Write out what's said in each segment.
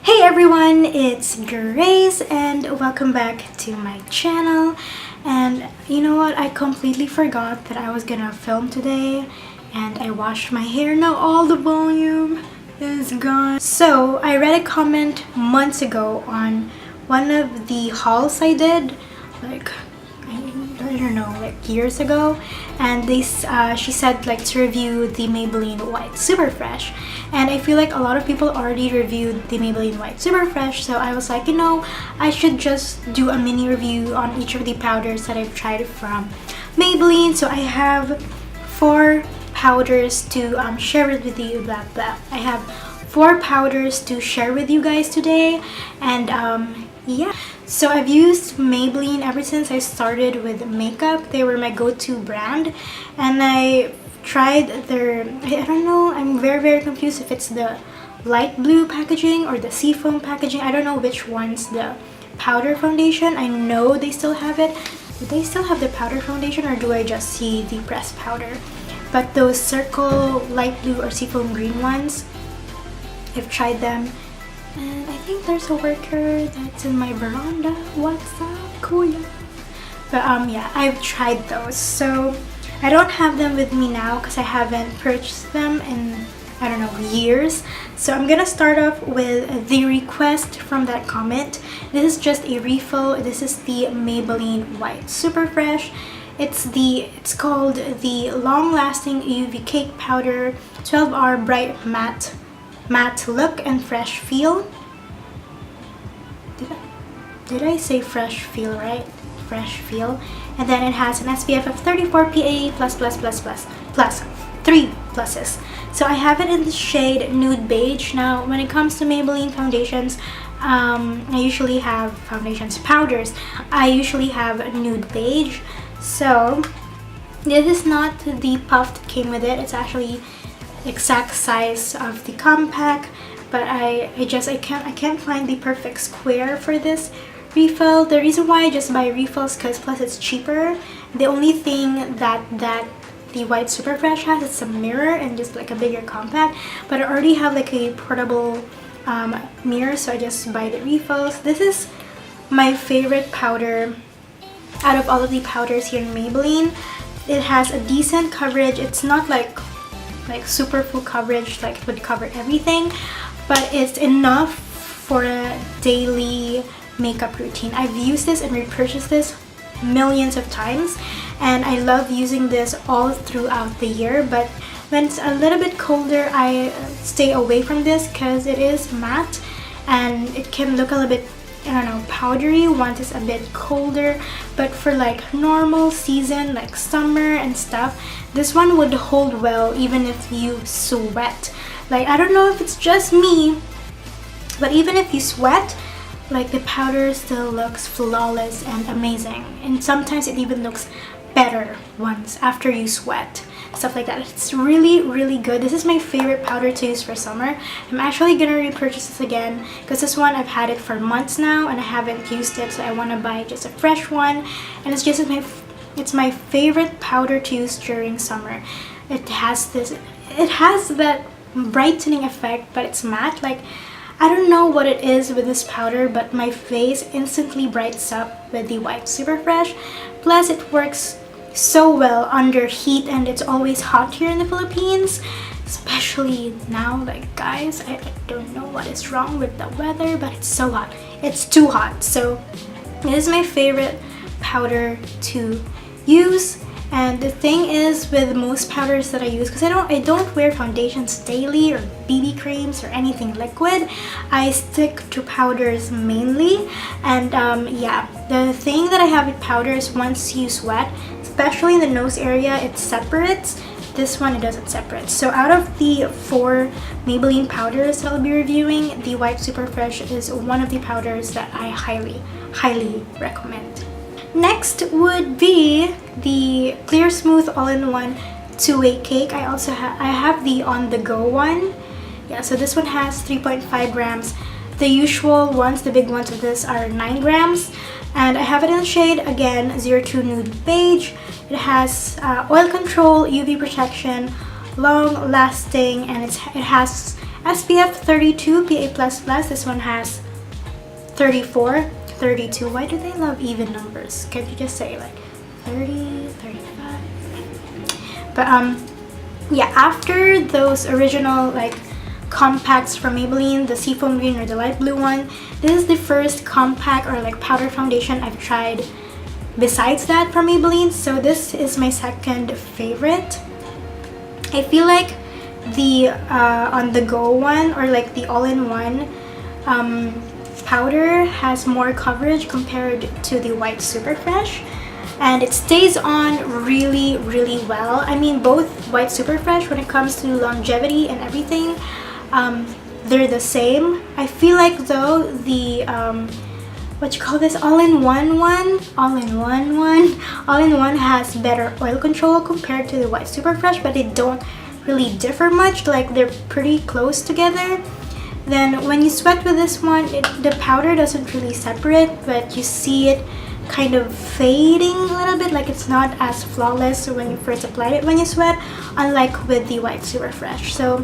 Hey everyone, it's Grace and welcome back to my channel. And you know what, I completely forgot that I was gonna film today and I washed my hair. Now all the volume is gone. So I read a comment months ago on one of the hauls I did, like I don't know, like years ago, and she said like to review the Maybelline White Super Fresh, and I feel like a lot of people already reviewed the Maybelline White Super Fresh, so I was like, you know, I should just do a mini review on each of the powders that I've tried from Maybelline. So I have 4 powders to share with you. I have 4 powders to share with you guys today, and yeah. So I've used Maybelline ever since I started with makeup. They were my go-to brand, and I tried their, I don't know, I'm very confused if it's the light blue packaging or the seafoam packaging. I don't know which one's the powder foundation. I know they still have it. Do they still have the powder foundation, or do I just see the pressed powder? But those circle light blue or seafoam green ones, I've tried them. And I think there's a worker that's in my veranda. What's up, kuya? But yeah, I've tried those. So I don't have them with me now because I haven't purchased them in, I don't know, years. So I'm gonna start off with the request from that comment. This is just a refill. This is the Maybelline White Super Fresh. It's called the Long Lasting UV Cake Powder 12-Hour Bright Matte Look and Fresh Feel. Did I say fresh feel right? Fresh feel. And then it has an SPF of 34 PA+++++, plus 3 pluses. So I have it in the shade Nude Beige. Now when it comes to Maybelline foundations, I usually have powders. I usually have Nude Beige. So this is not the puff that came with it. It's actually exact size of the compact, but I can't find the perfect square for this refill. The reason why I just buy refills because plus it's cheaper. The only thing that the White Super Fresh has is a mirror and just like a bigger compact, but I already have like a portable mirror, so I just buy the refills. This is my favorite powder out of all of the powders here in Maybelline. It has a decent coverage. It's not like super full coverage, like it would cover everything, but it's enough for a daily makeup routine. I've used this and repurchased this millions of times, and I love using this all throughout the year. But when it's a little bit colder, I stay away from this because it is matte and it can look a little bit, I don't know, powdery once it's a bit colder. But for like normal season, like summer and stuff, this one would hold well even if you sweat. Like, I don't know if it's just me, but even if you sweat, like the powder still looks flawless and amazing. And sometimes it even looks better once after you sweat. Stuff like that. It's really good. This is my favorite powder to use for summer. I'm actually gonna repurchase this again because this one I've had it for months now and I haven't used it, so I want to buy just a fresh one. And it's my favorite powder to use during summer. It has that brightening effect, but it's matte. Like, I don't know what it is with this powder, but my face instantly brights up with the White Super Fresh. Plus it works so well under heat, and it's always hot here in the Philippines, especially now. Like, guys, I don't know what is wrong with the weather, but it's so hot. It's too hot. So it is my favorite powder to use. And the thing is with most powders that I use, because I don't wear foundations daily or BB creams or anything liquid, I stick to powders mainly. And yeah, the thing that I have with powder is once you sweat, especially in the nose area, it separates. This one, it doesn't separate. So out of the 4 Maybelline powders that I'll be reviewing, the White Super Fresh is one of the powders that I highly recommend. Next would be the Clear Smooth All-in-One 2-Way Cake. I have the On The Go one. Yeah, so this one has 3.5 grams. The usual ones, the big ones of this, are 9 grams. And I have it in the shade, again, 02 Nude Beige. It has oil control, UV protection, long lasting, and it has SPF 32 PA++. This one has 34, 32. Why do they love even numbers? Can't you just say like 30, 35? But yeah, after those original like compacts from Maybelline, the seafoam green or the light blue one, this is the first compact or like powder foundation I've tried besides that from Maybelline. So this is my second favorite. I feel like the on the go one, or like the all-in-one powder, has more coverage compared to the white super fresh, and it stays on really well. I mean, both white super fresh, when it comes to longevity and everything, they're the same. I feel like though the what you call this, all-in-one has better oil control compared to the white super fresh, but they don't really differ much. Like, they're pretty close together. Then when you sweat with this one, the powder doesn't really separate, but you see it kind of fading a little bit, like it's not as flawless when you first applied it when you sweat, unlike with the white super fresh. So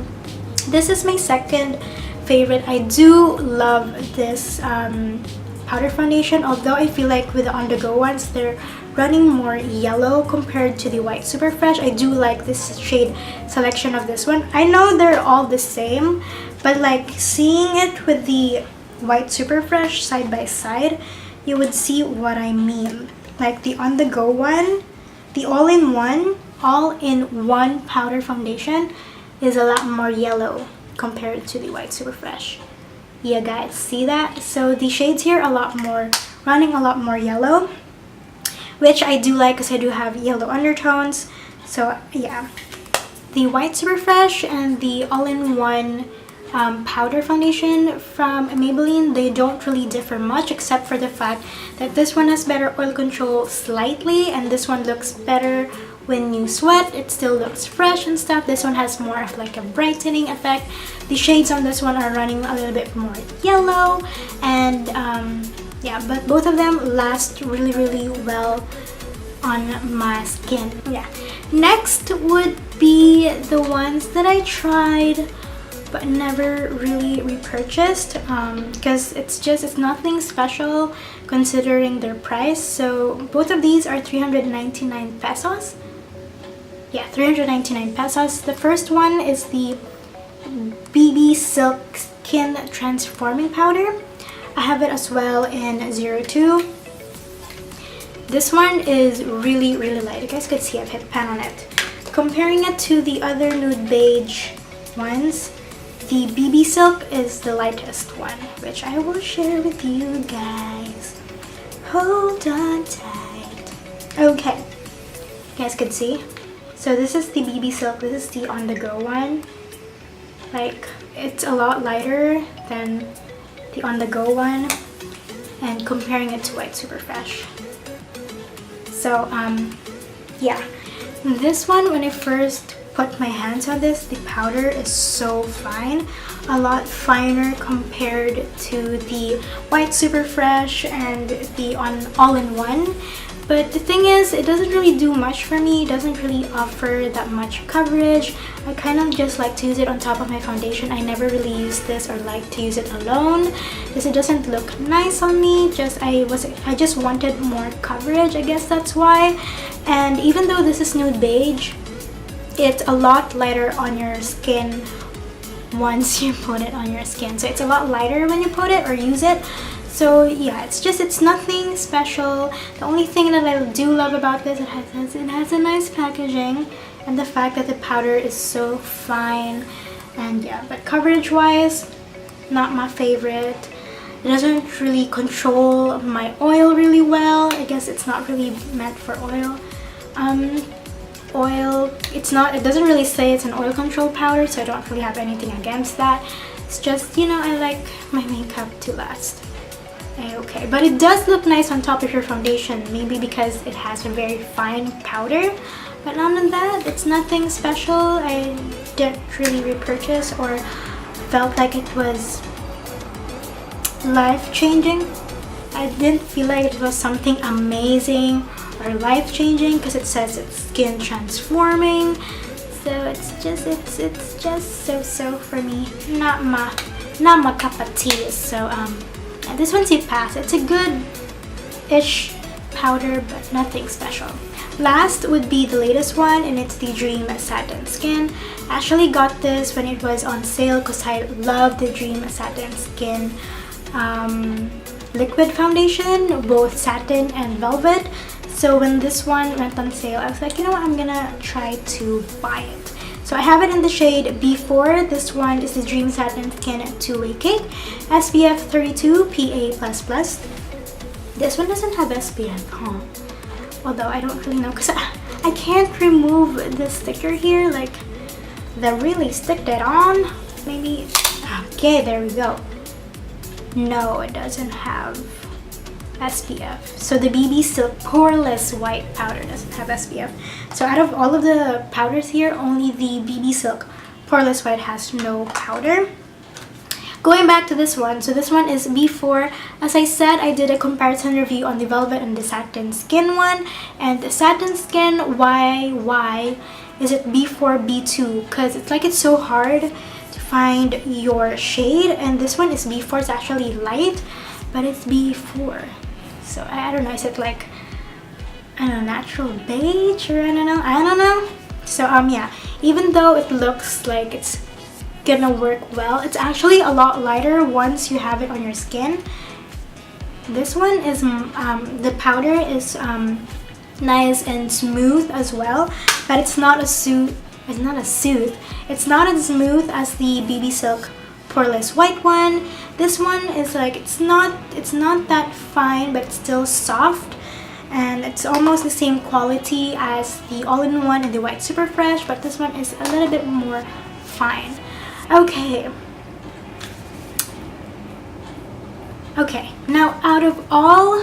this is my second favorite. I do love this powder foundation, although I feel like with the on-the-go ones, they're running more yellow compared to the white super fresh. I do like this shade selection of this one. I know they're all the same, but like seeing it with the white super fresh side by side, you would see what I mean. Like the on-the-go one, the all-in-one powder foundation is a lot more yellow compared to the white super fresh. Yeah guys, see that? So the shades here running a lot more yellow, which I do like because I do have yellow undertones. So yeah, the white super fresh and the all-in-one powder foundation from Maybelline, they don't really differ much, except for the fact that this one has better oil control slightly, and this one looks better when you sweat. It still looks fresh and stuff. This one has more of like a brightening effect. The shades on this one are running a little bit more yellow, and yeah, but both of them last really well on my skin. Yeah, next would be the ones that I tried but never really repurchased, because it's nothing special considering their price. So both of these are 399 pesos. Yeah, 399 pesos. The first one is the BB Silk Skin Transforming Powder. I have it as well in 02. This one is really light. You guys could see I've hit pan on it. Comparing it to the other nude beige ones, the BB Silk is the lightest one, which I will share with you guys. Hold on tight. Okay, you guys could see. So this is the BB Silk. This is the on-the-go one. Like, it's a lot lighter than the on-the-go one, and comparing it to white super fresh. So yeah, this one, when I first put my hands on this, the powder is so fine, a lot finer compared to the white super fresh and the all-in-one. But the thing is, it doesn't really do much for me. It doesn't really offer that much coverage. I kind of just like to use it on top of my foundation. I never really use this or like to use it alone because it doesn't look nice on me. I just wanted more coverage, I guess that's why. And even though this is nude beige, it's a lot lighter on your skin once you put it on your skin. So it's a lot lighter when you put it or use it. So yeah, it's nothing special. The only thing that I do love about this, it has a nice packaging, and the fact that the powder is so fine. And yeah, but coverage wise, not my favorite. It doesn't really control my oil really well. I guess it's not really meant for oil. It doesn't really say it's an oil control powder, so I don't really have anything against that. It's just, you know, I like my makeup to last. Okay, but it does look nice on top of your foundation, maybe because it has a very fine powder. But other than that, it's nothing special. I didn't really repurchase or felt like it was life-changing. I didn't feel like it was something amazing or life-changing because it says it's skin transforming. So it's just so for me. Not my cup of tea. So and this one's a pass. It's a good-ish powder, but nothing special. Last would be the latest one, and it's the Dream Satin Skin. I actually got this when it was on sale because I love the Dream Satin Skin liquid foundation, both satin and velvet. So when this one went on sale, I was like, you know what, I'm gonna try to buy it. So I have it in the shade B4. This one is the Dream Satin Skin 2-Way Cake, SPF 32 PA++. This one doesn't have SPF, huh? Although I don't really know because I can't remove the sticker here. Like, they really stick that on. Maybe, okay, there we go. No, it doesn't have SPF. So the BB Silk Poreless White Powder doesn't have SPF. So out of all of the powders here, only the BB Silk Poreless White has no powder. Going back to this one, so this one is B4. As I said, I did a comparison review on the Velvet and the Satin Skin one. And the Satin Skin, why is it B4, B2? Because it's like it's so hard to find your shade. And this one is B4, it's actually light, but it's B4. So I don't know, is it like, I don't know, natural beige or I don't know. So yeah, even though it looks like it's gonna work well, it's actually a lot lighter once you have it on your skin. This one is the powder is nice and smooth as well, but it's not as smooth as the BB Silk Poreless White one. This one is like, it's not that fine, but it's still soft, and it's almost the same quality as the all-in-one and the White Super Fresh, but this one is a little bit more fine. Okay, now out of all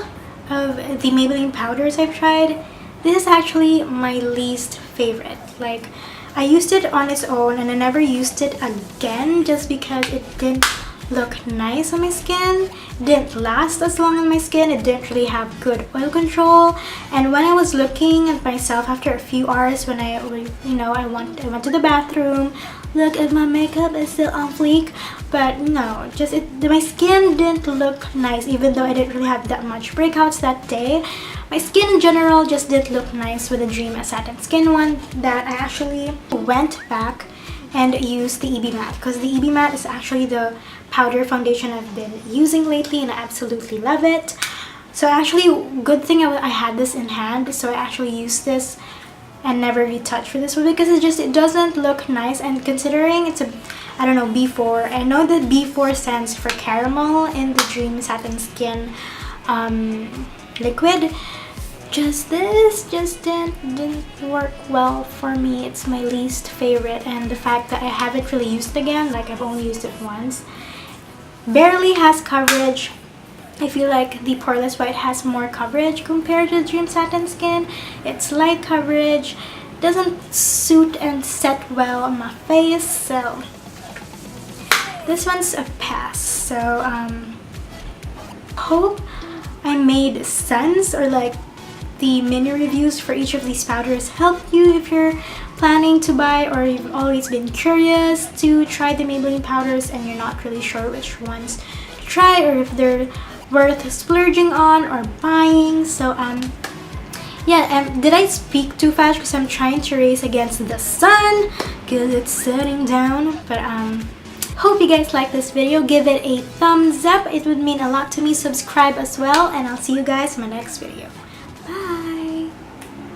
of the Maybelline powders I've tried, this is actually my least favorite. Like, I used it on its own and I never used it again just because it didn't look nice on my skin. It didn't last as long on my skin. It didn't really have good oil control. And when I was looking at myself after a few hours, when I went to the bathroom, look at my makeup, it's still on fleek. But no, my skin didn't look nice, even though I didn't really have that much breakouts that day. My skin in general just didn't look nice with the Dream Satin Skin one, that I actually went back and used the EB Matte, because the EB Matte is actually the powder foundation I've been using lately and I absolutely love it. So actually, good thing I had this in hand, so I actually used this and never retouched for this one because it doesn't look nice. And considering it's a, I don't know, B4, I know that B4 stands for caramel in the Dream Satin Skin liquid. This didn't work well for me. It's my least favorite, and the fact that I haven't really used it again, like I've only used it once, barely has coverage. I feel like the Poreless White has more coverage compared to the Dream Satin Skin. It's light coverage, doesn't suit and set well on my face, so this one's a pass. So hope I made sense, or like the mini reviews for each of these powders help you if you're planning to buy, or you've always been curious to try the Maybelline powders and you're not really sure which ones to try, or if they're worth splurging on or buying. So yeah, did I speak too fast because I'm trying to race against the sun because it's setting down? But hope you guys like this video. Give it a thumbs up, it would mean a lot to me. Subscribe as well, and I'll see you guys in my next video. Bye.